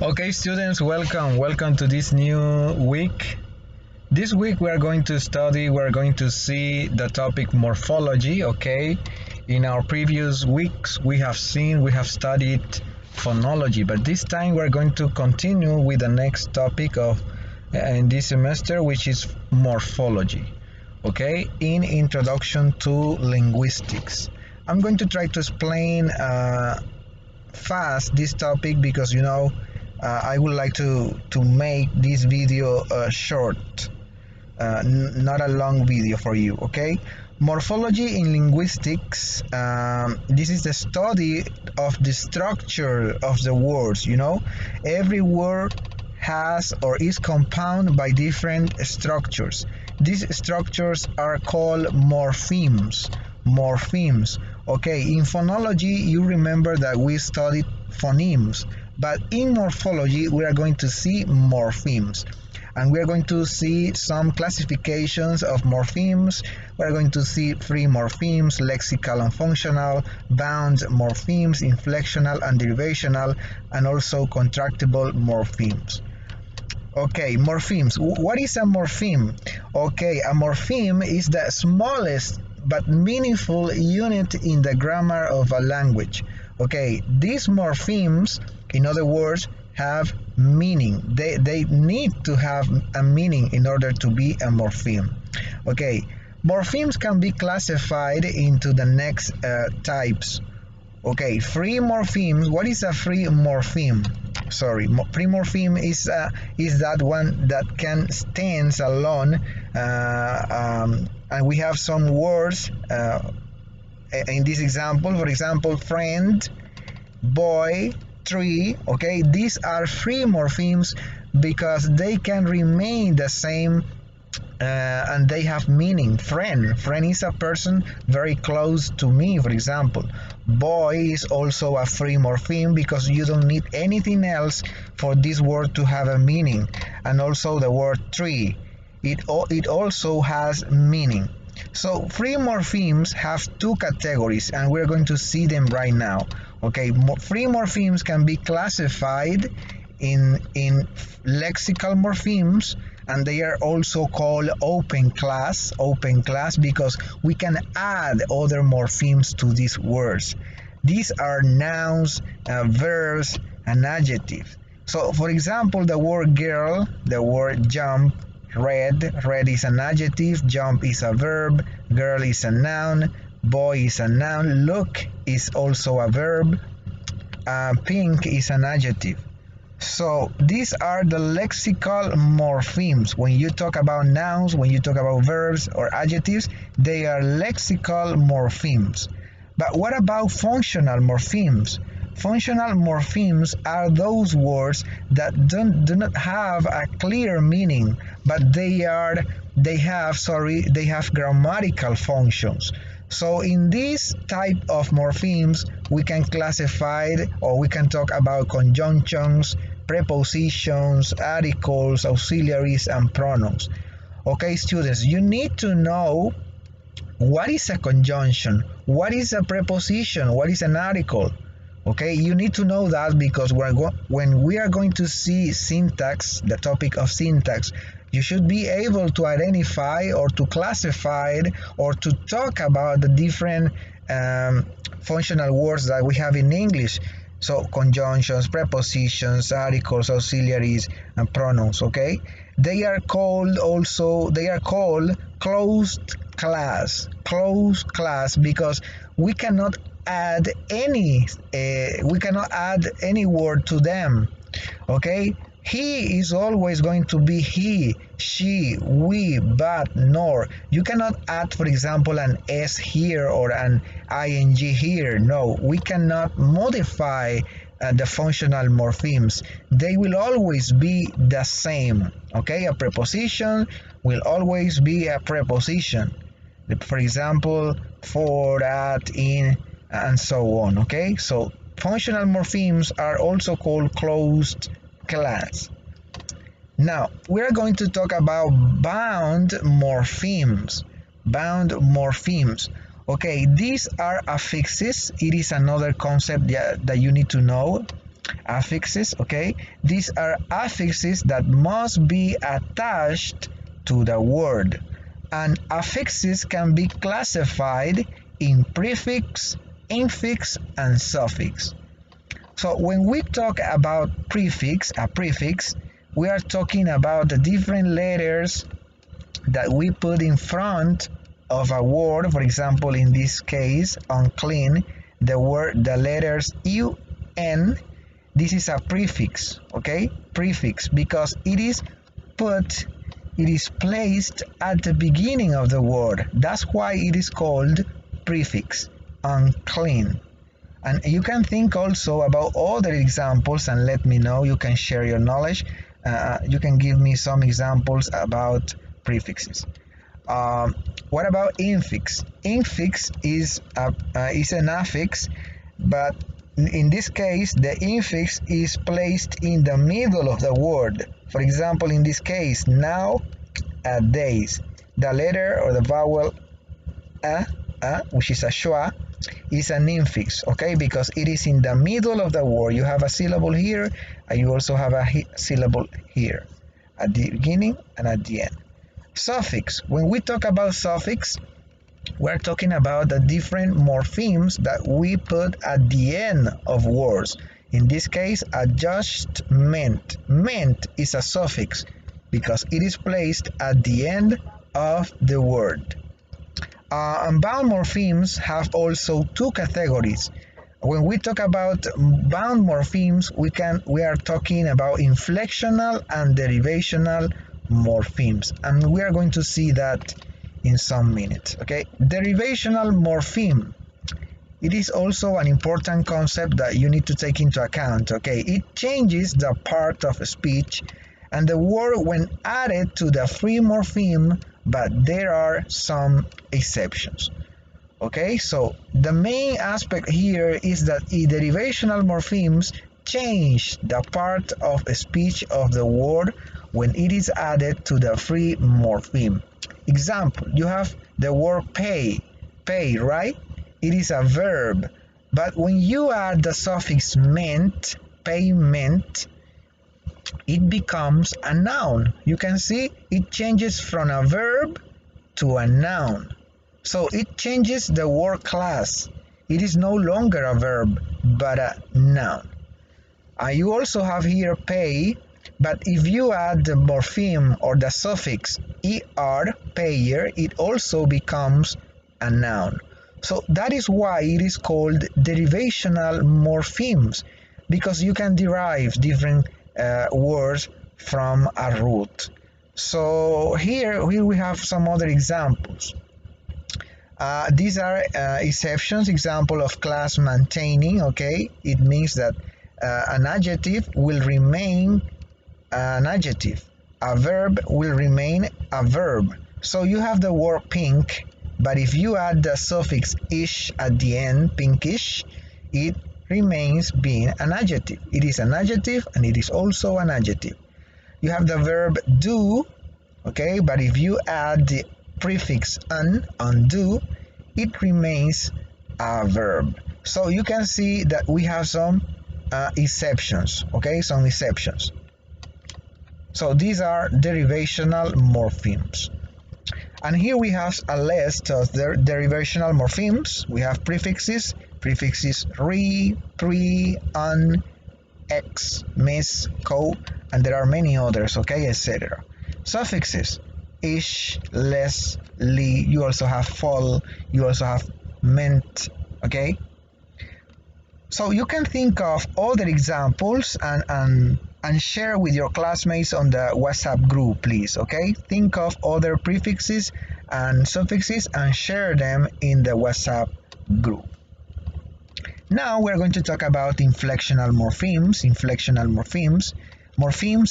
Okay, students, welcome to this new week. This week we're going to see the topic morphology, okay? In our previous weeks, we have studied phonology, but this time we're going to continue with the next topic of in this semester, which is morphology, okay? In Introduction to Linguistics. I'm going to try to explain fast this topic because I would like to make this video short, not a long video for you, okay? Morphology in linguistics, this is the study of the structure of the words, Every word has or is compounded by different structures. These structures are called morphemes. Morphemes. Okay, in phonology, you remember that we studied phonemes, but in morphology, we are going to see morphemes. And we are going to see some classifications of morphemes. We are going to see three morphemes: lexical and functional, bound morphemes, inflectional and derivational, and also contractible morphemes. Okay, morphemes. What is a morpheme? Okay, a morpheme is the smallest but meaningful unit in the grammar of a language. Okay, these morphemes, in other words, have meaning. They need to have a meaning in order to be a morpheme. Okay, morphemes can be classified into the next types. Okay, free morphemes. What is a free morpheme? Sorry, free morpheme is that one that can stand alone, and we have some words in this example. For example, friend, boy, tree. Okay, these are free morphemes because they can remain the same. And they have meaning. Friend is a person very close to me, for example. Boy is also a free morpheme because you don't need anything else for this word to have a meaning. And also the word tree, it also has meaning. So free morphemes have two categories, and we're going to see them right now. Okay, free morphemes can be classified in lexical morphemes, and they are also called open class because we can add other morphemes to these words. These are nouns, verbs, and adjectives. So for example, the word girl, the word jump, red is an adjective, jump is a verb, girl is a noun, boy is a noun, look is also a verb, pink is an adjective. So these are the lexical morphemes. When you talk about nouns, when you talk about verbs or adjectives, they are lexical morphemes. But what about functional morphemes? Functional morphemes are those words that do not have a clear meaning, but they have grammatical functions. So in this type of morphemes, we can classify or we can talk about conjunctions, prepositions, articles, auxiliaries, and pronouns. Okay, students, you need to know what is a conjunction, what is a preposition, what is an article. Okay, you need to know that because when we are going to see syntax, the topic of syntax, you should be able to identify or to classify or to talk about the different functional words that we have in English. So conjunctions, prepositions, articles, auxiliaries, and pronouns, okay? They are called closed class because we cannot add any word to them. Okay, he is always going to be he, she, we, but, nor. You cannot add, for example, an s here or an ing here. No, we cannot modify the functional morphemes. They will always be the same. Okay, a preposition will always be a preposition. For example, for, at, in, and so on. Okay, so functional morphemes are also called closed class. Now we are going to talk about bound morphemes. Okay, these are affixes. It is another concept that you need to know. Affixes, okay? These are affixes that must be attached to the word. And affixes can be classified in prefix, infix, and suffix. So when we talk about a prefix, we are talking about the different letters that we put in front of a word. For example, in this case, unclean, the letters UN. This is a prefix, okay? Prefix, because put, it is placed at the beginning of the word. That's why it is called prefix, unclean. And you can think also about other examples and let me know. You can share your knowledge. You can give me some examples about prefixes. What about infix? Infix is an affix, but in this case, the infix is placed in the middle of the word. For example, in this case, now, days. The letter or the vowel which is a schwa, is an infix, okay, because it is in the middle of the word. You have a syllable here, and you also have a syllable here, at the beginning and at the end. Suffix. When we talk about suffix, we're talking about the different morphemes that we put at the end of words. In this case, adjustment. Ment is a suffix because it is placed at the end of the word. Bound morphemes have also two categories. When we talk about bound morphemes, we are talking about inflectional and derivational morphemes, and we are going to see that in some minutes. Okay, derivational morpheme. It is also an important concept that you need to take into account. Okay, it changes the part of speech and the word when added to the free morpheme, but there are some exceptions. Okay, so the main aspect here is that derivational morphemes change the part of speech of the word when it is added to the free morpheme. Example, you have the word pay, right? It is a verb, but when you add the suffix ment, payment, it becomes a noun. You can see it changes from a verb to a noun. So it changes the word class. It is no longer a verb, but a noun. You also have here pay, but if you add the morpheme or the suffix er, payer, it also becomes a noun. So that is why it is called derivational morphemes, because you can derive different words from a root. So here we have some other examples. These are exceptions. Example of class maintaining. Okay, it means that an adjective will remain an adjective. A verb will remain a verb. So you have the word pink, but if you add the suffix ish at the end, pinkish, it remains being an adjective. It is an adjective and it is also an adjective. You have the verb do, okay, but if you add the prefix undo, it remains a verb. So you can see that we have some exceptions, okay, some exceptions. So these are derivational morphemes. And here we have a list of the derivational morphemes. We have prefixes re, pre, un, ex, mis, co, and there are many others, okay, etc. Suffixes ish, less, li, you also have fall, you also have ment, okay? So you can think of other examples and share with your classmates on the WhatsApp group, please, okay? Think of other prefixes and suffixes and share them in the WhatsApp group. Now we're going to talk about inflectional morphemes.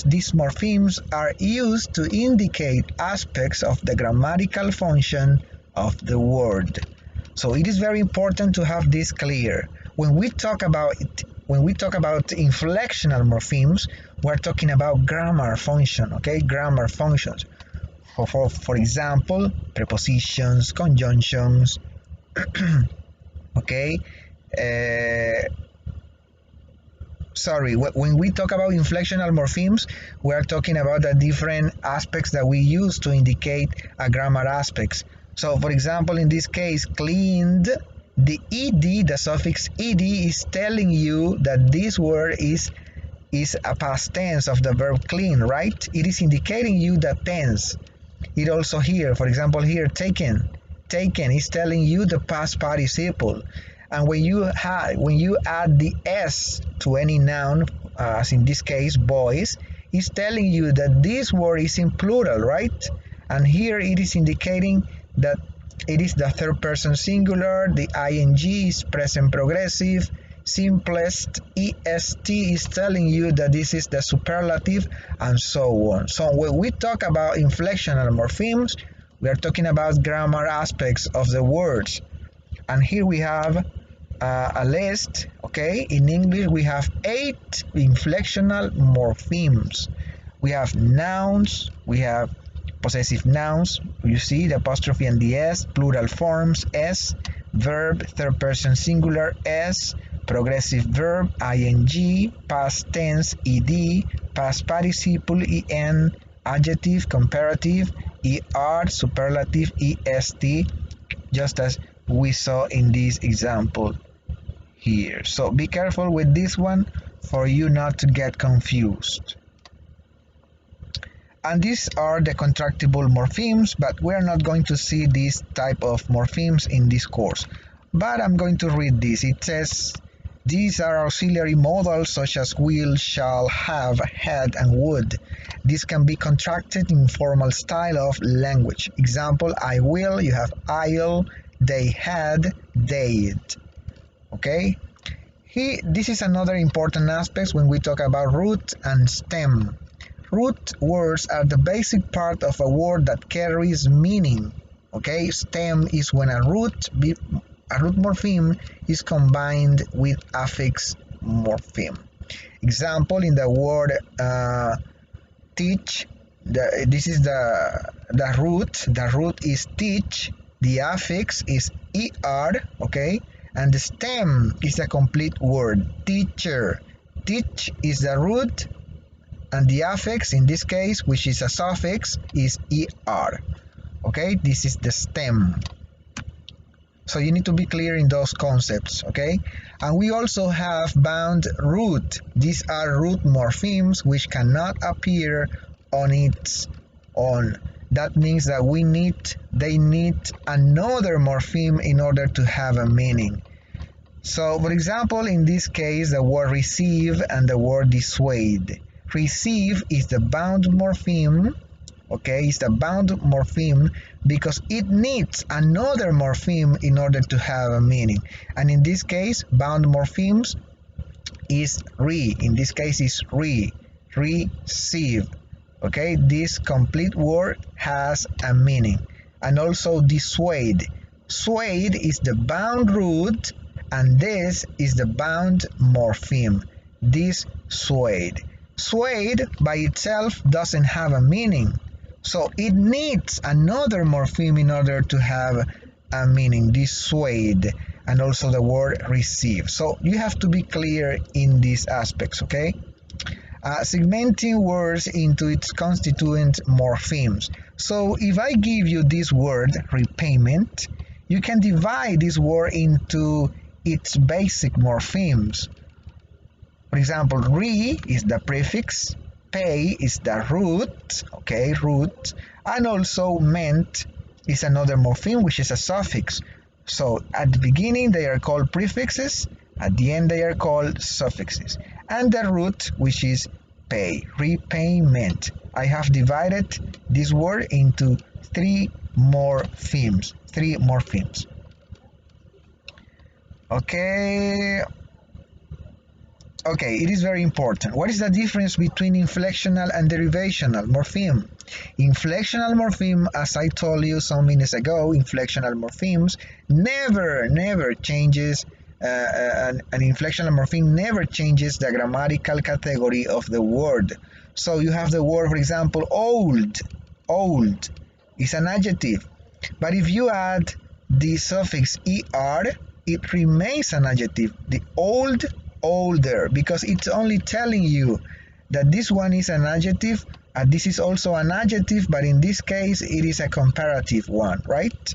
These morphemes are used to indicate aspects of the grammatical function of the word. So it is very important to have this clear. When we talk about inflectional morphemes, we're talking about grammar function, okay? Grammar functions. For example, prepositions, conjunctions, okay? sorry, when we talk about inflectional morphemes, we are talking about the different aspects that we use to indicate a grammar aspects. So for example, in this case, cleaned, the ed, the suffix ed, is telling you that this word is a past tense of the verb clean, right? It is indicating you the tense. It also here, for example, here, taken. Taken is telling you the past participle. And when you add the s to any noun, as in this case, boys, it's telling you that this word is in plural, right? And here it is indicating that it is the third person singular, the ing is present progressive, simplest est is telling you that this is the superlative, and so on. So when we talk about inflectional morphemes, we are talking about grammar aspects of the words. And here we have a list. Okay, in English we have 8 inflectional morphemes. We have nouns, we have possessive nouns, you see the apostrophe and the s, plural forms s, verb third person singular s, progressive verb ing, past tense ed, past participle en, adjective comparative er, superlative est, just as we saw in this example here. So be careful with this one for you not to get confused. And these are the contractible morphemes, but we're not going to see this type of morphemes in this course. But I'm going to read this. It says, these are auxiliary modals such as will, shall, have, had, and would. This can be contracted in formal style of language. Example, I will, you have I'll, they had, they'd. Okay? This is another important aspect when we talk about root and stem. Root words are the basic part of a word that carries meaning. Okay, stem is when a root morpheme is combined with affix morpheme. Example, in the word teach, this is the root. The root is teach. The affix is er. Okay, and the stem is a complete word, teacher. Teach is the root, and the affix in this case, which is a suffix, is er. Okay, this is the stem. So you need to be clear in those concepts. Okay, and we also have bound root. These are root morphemes which cannot appear on its own. That means that they need another morpheme in order to have a meaning. So for example, in this case, the word receive and the word dissuade. Receive is the bound morpheme. Okay, it's the bound morpheme because it needs another morpheme in order to have a meaning. And in this case, bound morphemes is re. In this case, is receive. Okay, this complete word has a meaning. And also dissuade. Suade is the bound root, and this is the bound morpheme. Dissuade. Suade by itself doesn't have a meaning, so it needs another morpheme in order to have a meaning. Dissuade, and also the word receive. So you have to be clear in these aspects. Okay, segmenting words into its constituent morphemes. So if I give you this word repayment, you can divide this word into its basic morphemes. For example, re is the prefix, pay is the root, okay, root, and also ment is another morpheme which is a suffix. So at the beginning they are called prefixes, at the end they are called suffixes. And the root, which is pay, repayment. I have divided this word into three morphemes. Okay, it is very important. What is the difference between inflectional and derivational morpheme? Inflectional morpheme, as I told you some minutes ago, inflectional morphemes never changes. An inflectional morpheme never changes the grammatical category of the word. So you have the word, for example, old. Old is an adjective, but if you add the suffix er, it remains an adjective. The old older, because it's only telling you that this one is an adjective and this is also an adjective, but in this case it is a comparative one, right?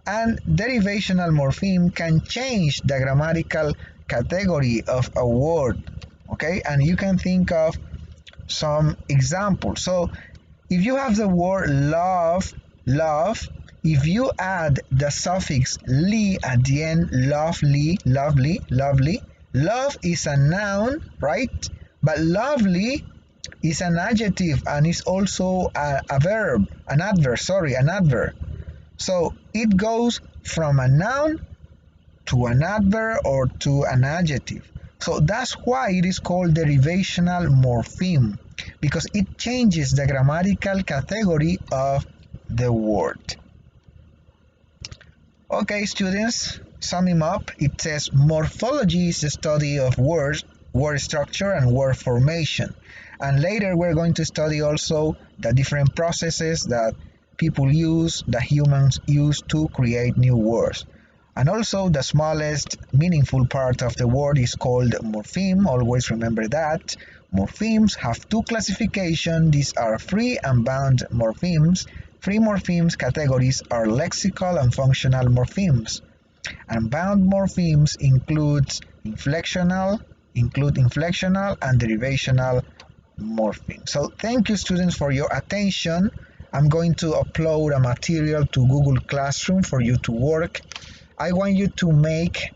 And derivational morpheme can change the grammatical category of a word, okay? And you can think of some examples. So if you have the word love, if you add the suffix "ly" at the end, lovely, love is a noun, right? But lovely is an adjective and is also a verb, an adverb. So it goes from a noun to an adverb or to an adjective. So that's why it is called derivational morpheme, because it changes the grammatical category of the word. Okay, students, summing up, it says morphology is the study of words, word structure, and word formation. And later we're going to study also the different processes that people use, that humans use to create new words. And also the smallest meaningful part of the word is called morpheme. Always remember that. Morphemes have two classifications. These are free and bound morphemes. Free morphemes categories are lexical and functional morphemes. And bound morphemes include inflectional and derivational morpheme. So thank you, students, for your attention. I'm going to upload a material to Google Classroom for you to work. I want you to make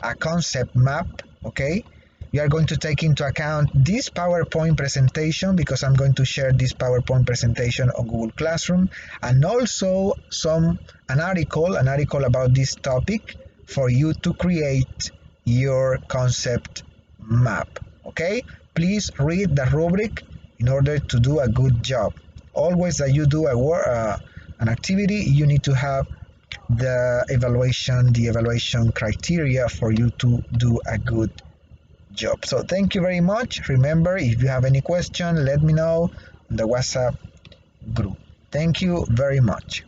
a concept map, okay? You are going to take into account this PowerPoint presentation, because I'm going to share this PowerPoint presentation on Google Classroom, and also an article about this topic for you to create your concept map, okay? Please read the rubric in order to do a good job. Always that you do an activity, you need to have the evaluation criteria for you to do a good job. So thank you very much. Remember, if you have any question, let me know in the WhatsApp group. Thank you very much.